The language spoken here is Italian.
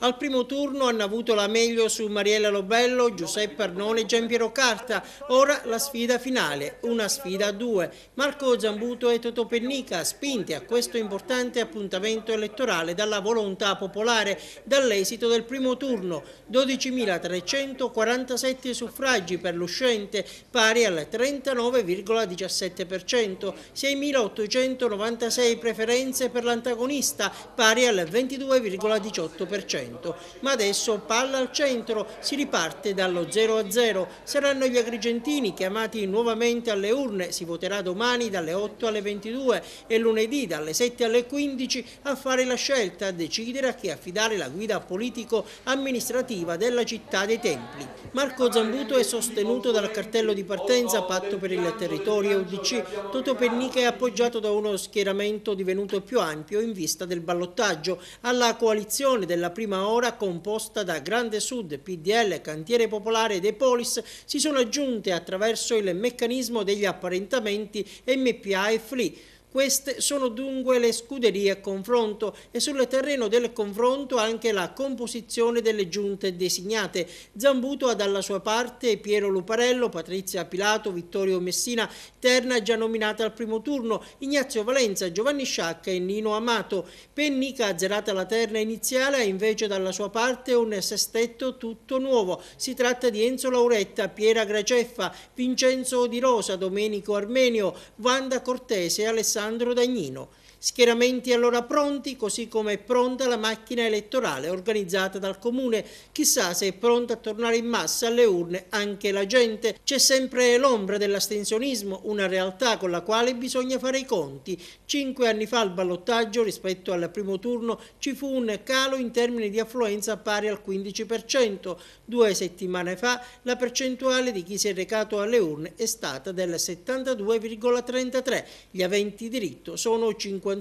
Al primo turno hanno avuto la meglio su Mariella Lobello, Giuseppe Arnone e Giampiero Carta. Ora la sfida finale, una sfida a due. Marco Zambuto e Totò Pennica, spinti a questo importante appuntamento elettorale dalla volontà popolare, dall'esito del primo turno. 12.347 suffragi per l'uscente, pari al 39,17%, 6.896 preferenze per l'antagonista, pari al 22,18%. Ma adesso palla al centro, si riparte dallo 0-0. Saranno gli agrigentini chiamati nuovamente alle urne, si voterà domani dalle 8 alle 22 e lunedì dalle 7 alle 15 a fare la scelta, a decidere a chi affidare la guida politico-amministrativa della città dei Templi. Marco Zambuto è sostenuto dal cartello di partenza Patto per il Territorio UDC. Totò Pennica è appoggiato da uno schieramento divenuto più ampio in vista del ballottaggio. Alla coalizione della prima ora, composta da Grande Sud, PDL, Cantiere Popolare e De Polis, si sono aggiunte attraverso il meccanismo degli apparentamenti MPA e FLI. Queste sono dunque le scuderie a confronto e sul terreno del confronto anche la composizione delle giunte designate. Zambuto ha dalla sua parte Piero Luparello, Patrizia Pilato, Vittorio Messina, terna già nominata al primo turno, Ignazio Valenza, Giovanni Sciacca e Nino Amato. Pennica, azzerata la terna iniziale, ha invece dalla sua parte un sestetto tutto nuovo. Si tratta di Enzo Lauretta, Piera Graceffa, Vincenzo Di Rosa, Domenico Armenio, Wanda Cortese e Alessandro Dagnino. Schieramenti allora pronti, così come è pronta la macchina elettorale organizzata dal Comune. Chissà se è pronta a tornare in massa alle urne anche la gente. C'è sempre l'ombra dell'astensionismo, una realtà con la quale bisogna fare i conti. 5 anni fa al ballottaggio, rispetto al primo turno, ci fu un calo in termini di affluenza pari al 15%. 2 settimane fa la percentuale di chi si è recato alle urne è stata del 72,33%. Gli aventi diritto sono 51.826.